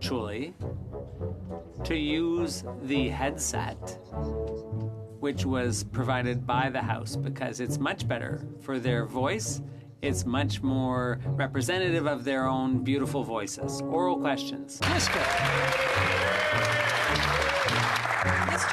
actually to use the headset which was provided by the House because it's much better for their voice. It's much more representative of their own beautiful voices. Oral questions. Mr.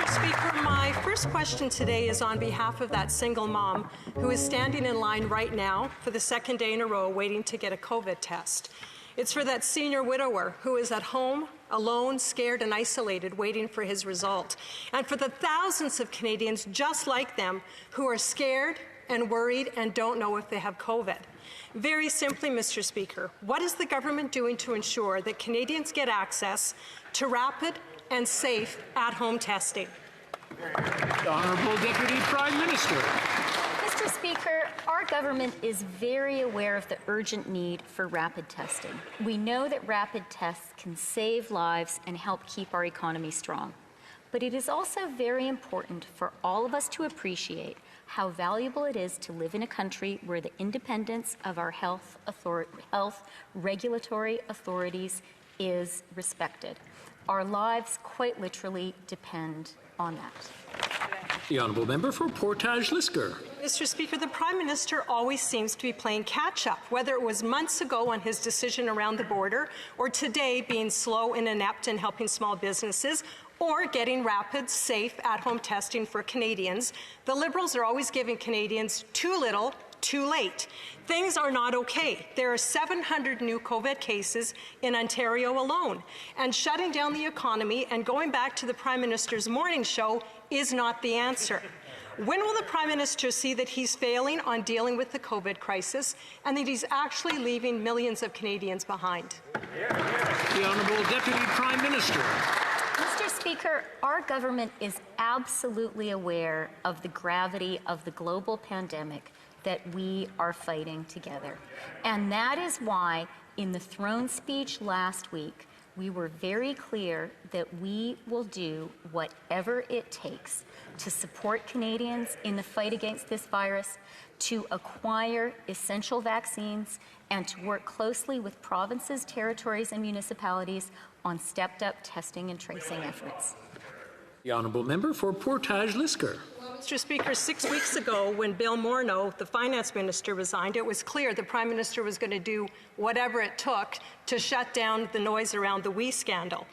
Speaker, my first question today is on behalf of that single mom who is standing in line right now for the second day in a row waiting to get a COVID test. It's for that senior widower who is at home, alone, scared and isolated, waiting for his result. And for the thousands of Canadians just like them who are scared and worried and don't know if they have COVID. Very simply, Mr. Speaker, what is the government doing to ensure that Canadians get access to rapid and safe at-home testing? The Honourable Deputy Prime Minister. Mr. Speaker, our government is very aware of the urgent need for rapid testing. We know that rapid tests can save lives and help keep our economy strong. But it is also very important for all of us to appreciate how valuable it is to live in a country where the independence of our health regulatory authorities is respected. Our lives quite literally depend on that. The Honourable Member for Portage-Lisker. Mr. Speaker, the Prime Minister always seems to be playing catch-up, whether it was months ago on his decision around the border, or today being slow and inept in helping small businesses, or getting rapid, safe, at-home testing for Canadians. The Liberals are always giving Canadians too little, too late. Things are not okay. There are 700 new COVID cases in Ontario alone, and shutting down the economy and going back to the Prime Minister's morning show is not the answer. When will the Prime Minister see that he's failing on dealing with the COVID crisis and that he's actually leaving millions of Canadians behind? The Honourable Deputy Prime Minister. Mr. Speaker, our government is absolutely aware of the gravity of the global pandemic that we are fighting together. And that is why, in the throne speech last week, we were very clear that we will do whatever it takes to support Canadians in the fight against this virus, to acquire essential vaccines, and to work closely with provinces, territories, and municipalities on stepped-up testing and tracing efforts. The Honourable Member for Portage-Lisker. Mr. Speaker, 6 weeks ago, when Bill Morneau, the Finance Minister, resigned, it was clear the Prime Minister was going to do whatever it took to shut down the noise around the WE scandal.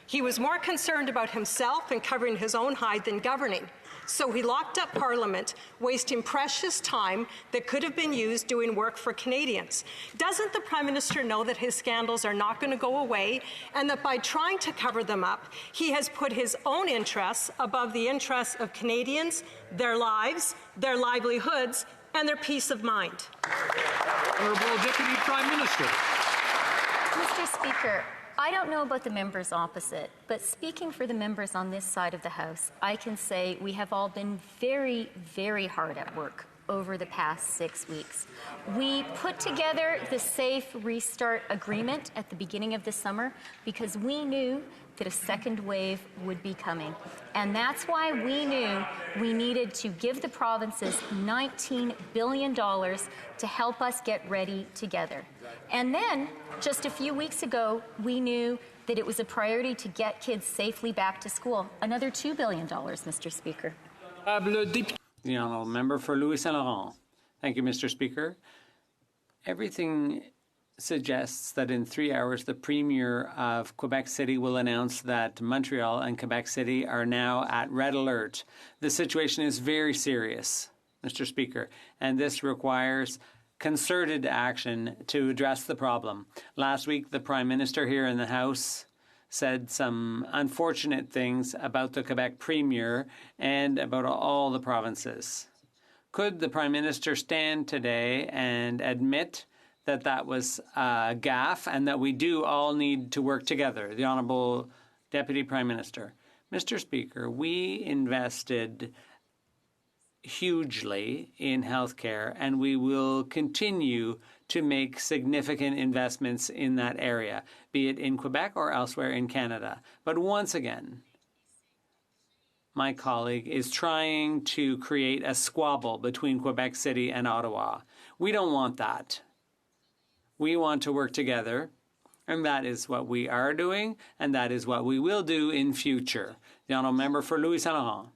He was more concerned about himself and covering his own hide than governing. So he locked up Parliament, wasting precious time that could have been used doing work for Canadians. Doesn't the Prime Minister know that his scandals are not going to go away, and that by trying to cover them up, he has put his own interests above the interests of Canadians, their lives, their livelihoods, and their peace of mind? Honourable Deputy Prime Minister. Mr. Speaker, I don't know about the members opposite, but speaking for the members on this side of the House, I can say we have all been very, very hard at work over the past 6 weeks. We put together the Safe Restart Agreement at the beginning of the summer because we knew that a second wave would be coming. And that's why we knew we needed to give the provinces $19 billion to help us get ready together. And then, just a few weeks ago, we knew that it was a priority to get kids safely back to school. Another $2 billion, Mr. Speaker. The Honourable Member for Louis Saint Laurent. Thank you, Mr. Speaker. Everything suggests that in 3 hours, the Premier of Quebec City will announce that Montreal and Quebec City are now at red alert. The situation is very serious, Mr. Speaker, and this requires concerted action to address the problem. Last week, the Prime Minister here in the House said some unfortunate things about the Quebec Premier and about all the provinces. Could the Prime Minister stand today and admit that that was a gaffe and that we do all need to work together? The Honourable Deputy Prime Minister. Mr. Speaker, we invested hugely in healthcare, and we will continue to make significant investments in that area, be it in Quebec or elsewhere in Canada. But once again, my colleague is trying to create a squabble between Quebec City and Ottawa. We don't want that. We want to work together. And that is what we are doing, and that is what we will do in future. The honourable member for Louis Saint Laurent.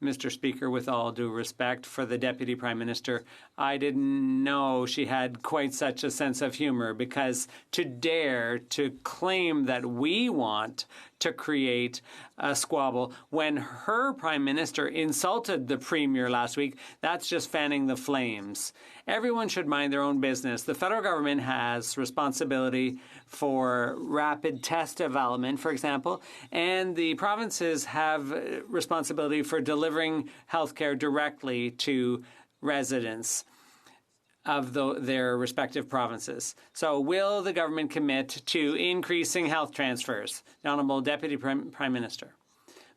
Mr. Speaker, with all due respect for the Deputy Prime Minister, I didn't know she had quite such a sense of humor, because to dare to claim that we want to create a squabble when her Prime Minister insulted the Premier last week, that's just fanning the flames. Everyone should mind their own business. The federal government has responsibility for rapid test development, for example, and the provinces have responsibility for delivering healthcare directly to residents of their respective provinces. So will the government commit to increasing health transfers? The Honourable Deputy Prime Minister.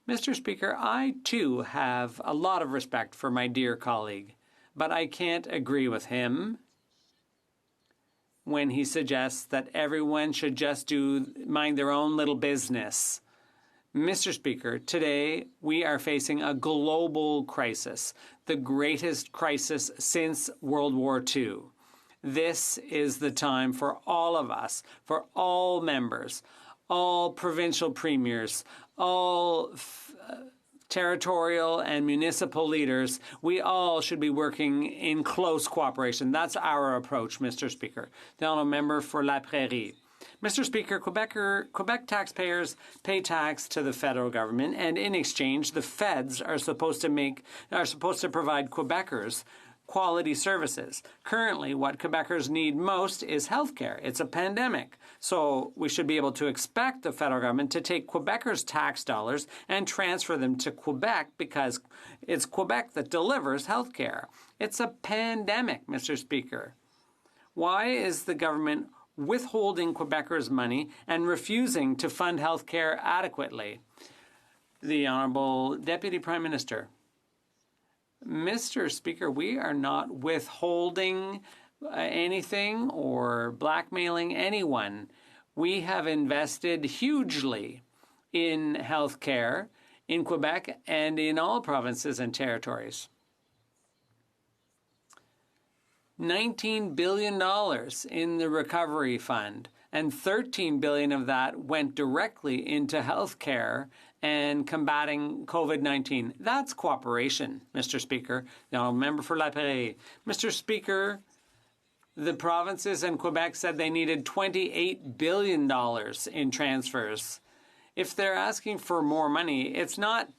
Mr. Speaker, I too have a lot of respect for my dear colleague, but I can't agree with him when he suggests that everyone should just mind their own little business. Mr. Speaker, today we are facing a global crisis, the greatest crisis since World War II. This is the time for all of us, for all members, all provincial premiers, all territorial and municipal leaders. We all should be working in close cooperation. That's our approach, Mr. Speaker. The honourable member for La Prairie. Mr. Speaker, Quebec taxpayers pay tax to the federal government, and in exchange, the feds are supposed to provide Quebecers quality services. Currently, what Quebecers need most is health care. It's a pandemic. So we should be able to expect the federal government to take Quebecers' tax dollars and transfer them to Quebec, because it's Quebec that delivers health care. It's a pandemic, Mr. Speaker. Why is the government withholding Quebecers' money and refusing to fund health care adequately? The Honourable Deputy Prime Minister. Mr. Speaker, we are not withholding anything or blackmailing anyone. We have invested hugely in health care in Quebec and in all provinces and territories. $19 billion in the Recovery Fund, and $13 billion of that went directly into health care and combating COVID-19. That's cooperation, Mr. Speaker. The honourable member for La Prairie. Mr. Speaker, the provinces and Quebec said they needed $28 billion in transfers. If they're asking for more money, it's not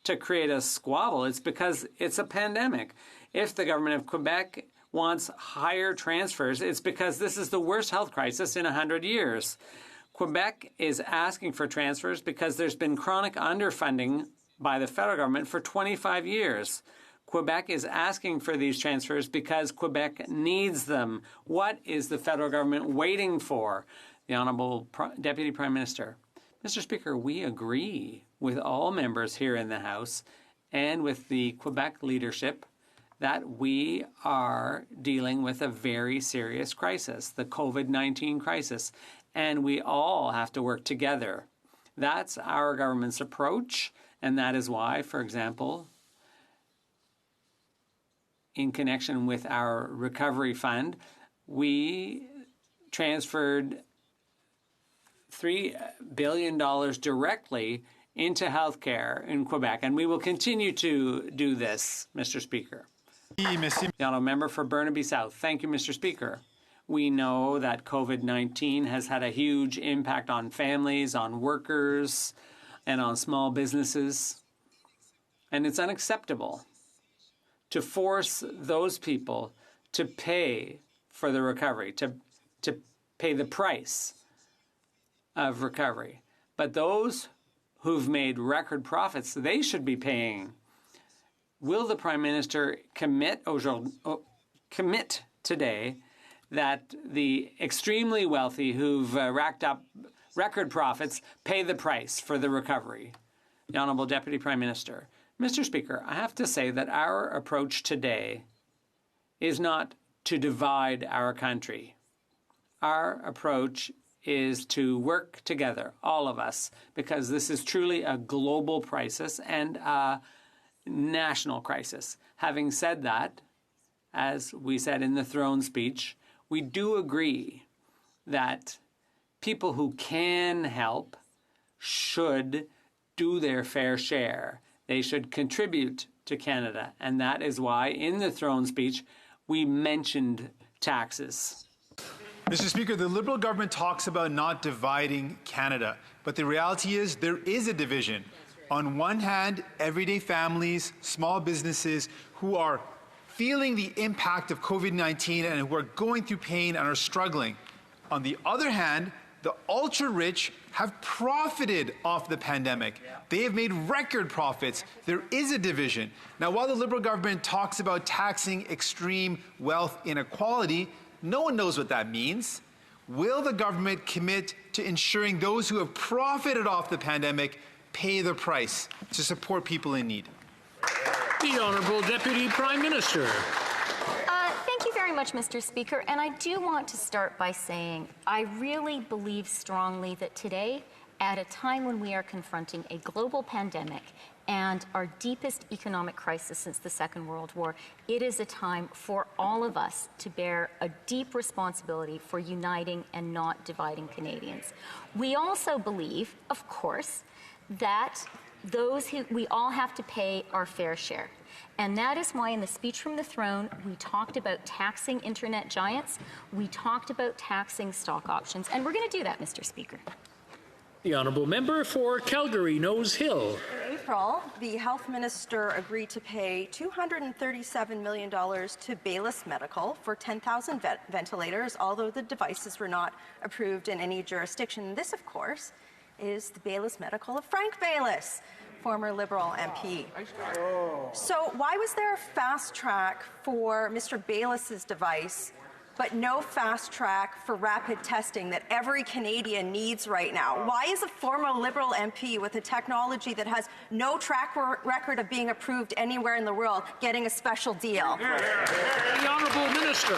to create a squabble. It's because it's a pandemic. If the government of Quebec wants higher transfers, it's because this is the worst health crisis in 100 years. Quebec is asking for transfers because there's been chronic underfunding by the federal government for 25 years. Quebec is asking for these transfers because Quebec needs them. What is the federal government waiting for? The Honourable Deputy Prime Minister. Mr. Speaker, we agree with all members here in the House and with the Quebec leadership that we are dealing with a very serious crisis, the COVID-19 crisis, and we all have to work together. That's our government's approach, and that is why, for example, in connection with our recovery fund, we transferred $3 billion directly into healthcare in Quebec, and we will continue to do this, Mr. Speaker. The honourable member for Burnaby South. Thank you, Mr. Speaker. We know that COVID-19 has had a huge impact on families, on workers, and on small businesses. And it's unacceptable to force those people to pay for the recovery, to pay the price of recovery. But those who've made record profits, they should be paying. Will the Prime Minister commit today that the extremely wealthy who've racked up record profits pay the price for the recovery? The Honourable Deputy Prime Minister. Mr. Speaker, I have to say that our approach today is not to divide our country. Our approach is to work together, all of us, because this is truly a global crisis and a national crisis. Having said that, as we said in the throne speech, we do agree that people who can help should do their fair share. They should contribute to Canada. And that is why in the throne speech, we mentioned taxes. Mr. Speaker, the Liberal government talks about not dividing Canada, but the reality is there is a division. On one hand, everyday families, small businesses who are feeling the impact of COVID-19 and who are going through pain and are struggling. On the other hand, the ultra-rich have profited off the pandemic. They have made record profits. There is a division. Now, while the Liberal government talks about taxing extreme wealth inequality, no one knows what that means. Will the government commit to ensuring those who have profited off the pandemic pay the price to support people in need? The Honourable Deputy Prime Minister. Thank you very much, Mr. Speaker. And I do want to start by saying I really believe strongly that today, at a time when we are confronting a global pandemic and our deepest economic crisis since the Second World War, it is a time for all of us to bear a deep responsibility for uniting and not dividing Canadians. We also believe, of course, that we all have to pay our fair share. And that is why in the speech from the throne, we talked about taxing internet giants, we talked about taxing stock options, and we're going to do that, Mr. Speaker. The Honourable Member for Calgary Nose Hill. In April, the Health Minister agreed to pay $237 million to Baylis Medical for 10,000 ventilators, although the devices were not approved in any jurisdiction. This, of course, is the Baylis Medical of Frank Baylis, former Liberal MP. So why was there a fast track for Mr. Baylis's device, but no fast track for rapid testing that every Canadian needs right now? Why is a former Liberal MP with a technology that has no track record of being approved anywhere in the world getting a special deal? The Honourable Minister.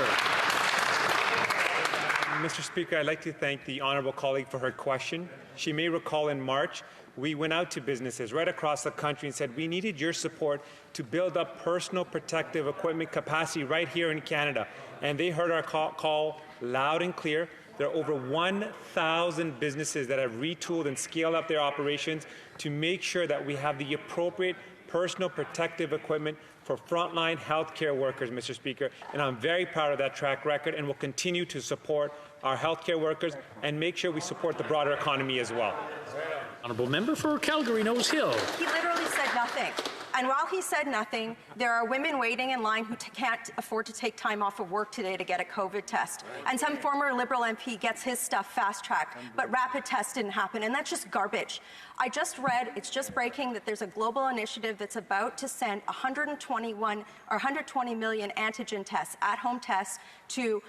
Mr. Speaker, I'd like to thank the honourable colleague for her question. She may recall in March, we went out to businesses right across the country and said we needed your support to build up personal protective equipment capacity right here in Canada. And they heard our call loud and clear. There are over 1,000 businesses that have retooled and scaled up their operations to make sure that we have the appropriate personal protective equipment for frontline healthcare workers, Mr. Speaker. And I'm very proud of that track record and will continue to support our healthcare workers and make sure we support the broader economy as well. Honourable Member for Calgary Nose Hill. He literally said nothing. And while he said nothing, there are women waiting in line who can't afford to take time off of work today to get a COVID test. And some former Liberal MP gets his stuff fast-tracked, but rapid tests didn't happen, and that's just garbage. I just read, it's just breaking, that there's a global initiative that's about to send 120 million antigen tests, at-home tests, to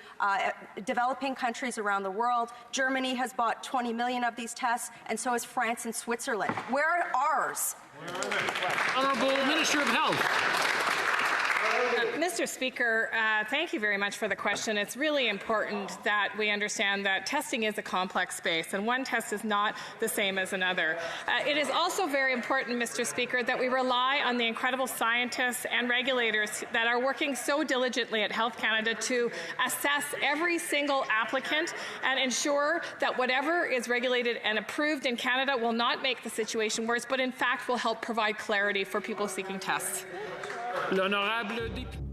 developing countries around the world. Germany has bought 20 million of these tests, and so has France and Switzerland. Where are ours? Honourable Minister of Health. Mr. Speaker, thank you very much for the question. It's really important that we understand that testing is a complex space, and one test is not the same as another. It is also very important, Mr. Speaker, that we rely on the incredible scientists and regulators that are working so diligently at Health Canada to assess every single applicant and ensure that whatever is regulated and approved in Canada will not make the situation worse, but in fact will help provide clarity for people seeking tests. L'honorable député.